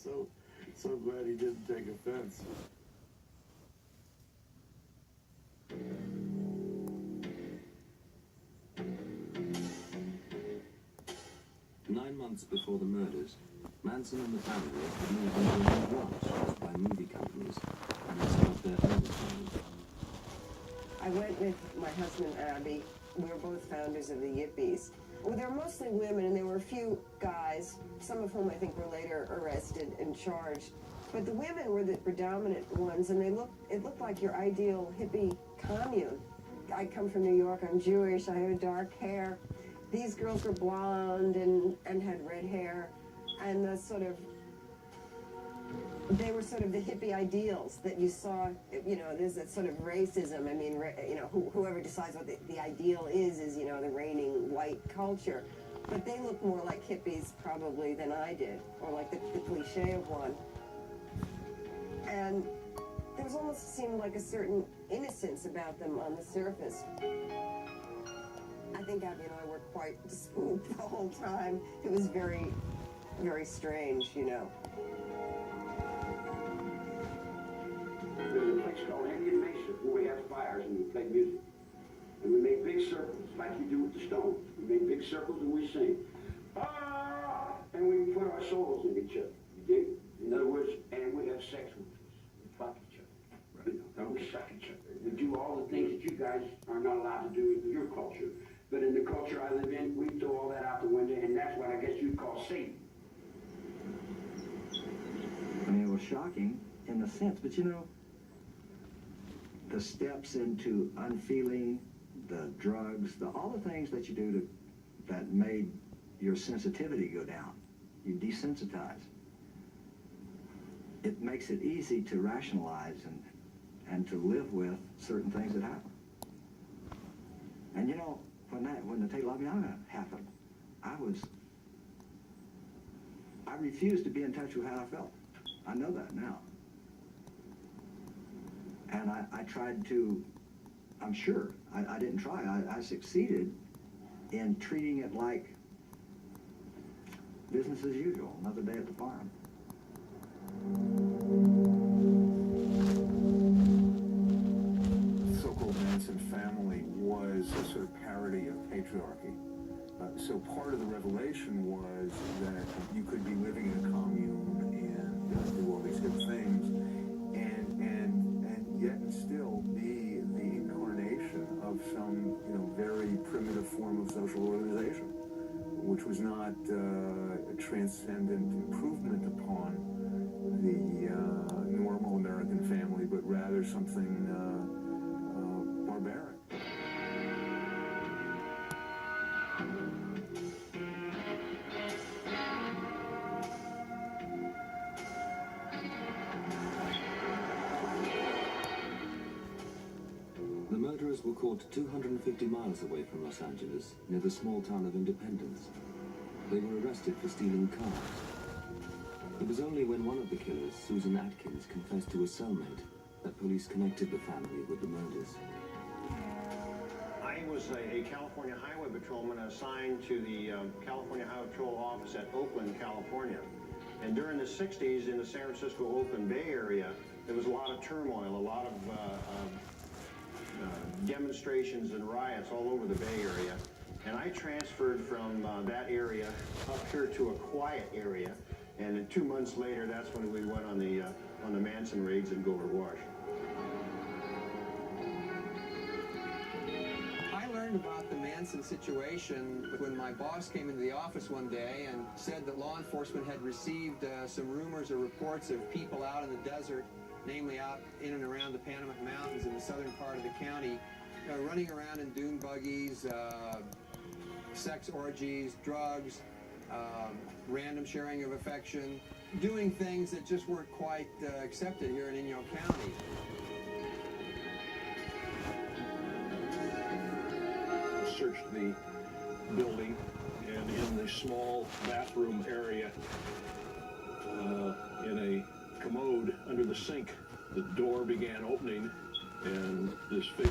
So glad he didn't take offense. 9 months before the murders, Manson and the family had moved into a new ranch used by movie companies and had set up their own family. I went with my husband, Abby. We were both founders of the Yippies. Well, there were mostly women, and there were a few guys, some of whom I think were later arrested and charged. But the women were the predominant ones, and it looked like your ideal hippie commune. I come from New York, I'm Jewish, I have dark hair. These girls were blonde and had red hair, and they were sort of the hippie ideals that you saw. You know, there's that sort of racism. I mean, you know, whoever decides what the ideal is, you know, the reigning white culture. But they look more like hippies probably than I did, or like the cliche of one. And there was almost seemed like a certain innocence about them on the surface. I think Abby and I were quite spooked the whole time. It was very, very strange, you know. There's a place called Indian Mesa where we have fires and we play music. And we make big circles like you do with the Stones. We make big circles and we sing. Ah! And we put our souls in each other. You dig? In other words, and we have sex with us. We fuck each other. Right. You know, we suck each other. We do all the things that you guys are not allowed to do in your culture. But in the culture I live in, we throw all that out the window, and that's what I guess you'd call Satan. I mean, it was shocking in a sense, but you know, the steps into unfeeling, the drugs, all the things that you do that made your sensitivity go down. You desensitize. It makes it easy to rationalize and to live with certain things that happen. And you know, when the Tate LaViana happened, I refused to be in touch with how I felt. I know that now. And I tried to, I'm sure, I didn't try, I succeeded in treating it like business as usual, another day at the farm. The so-called Manson family was a sort of parody of patriarchy. So part of the revelation was that you could be living in a commune and do all these good things, and yet and still be the incarnation of some, you know, very primitive form of social organization, which was not a transcendent improvement upon the normal American family, but rather something barbaric. The murderers were caught 250 miles away from Los Angeles, near the small town of Independence. They were arrested for stealing cars. It was only when one of the killers, Susan Atkins, confessed to a cellmate that police connected the family with the murders. I was a California Highway Patrolman assigned to the California Highway Patrol office at Oakland, California. And during the 60s in the San Francisco-Oakland Bay Area, there was a lot of turmoil, a lot of demonstrations and riots all over the Bay Area. And I transferred from that area up here to a quiet area. And then 2 months later, that's when we went on the Manson raids in Gilbert Wash. I learned about the Manson situation when my boss came into the office one day and said that law enforcement had received some rumors or reports of people out in the desert, namely out in and around the Panamint Mountains in the southern part of the county, running around in dune buggies, sex orgies, drugs, random sharing of affection, doing things that just weren't quite accepted here in Inyo County. Searched the building, and in the small bathroom area, in a commode under the sink, the door began opening, and this figure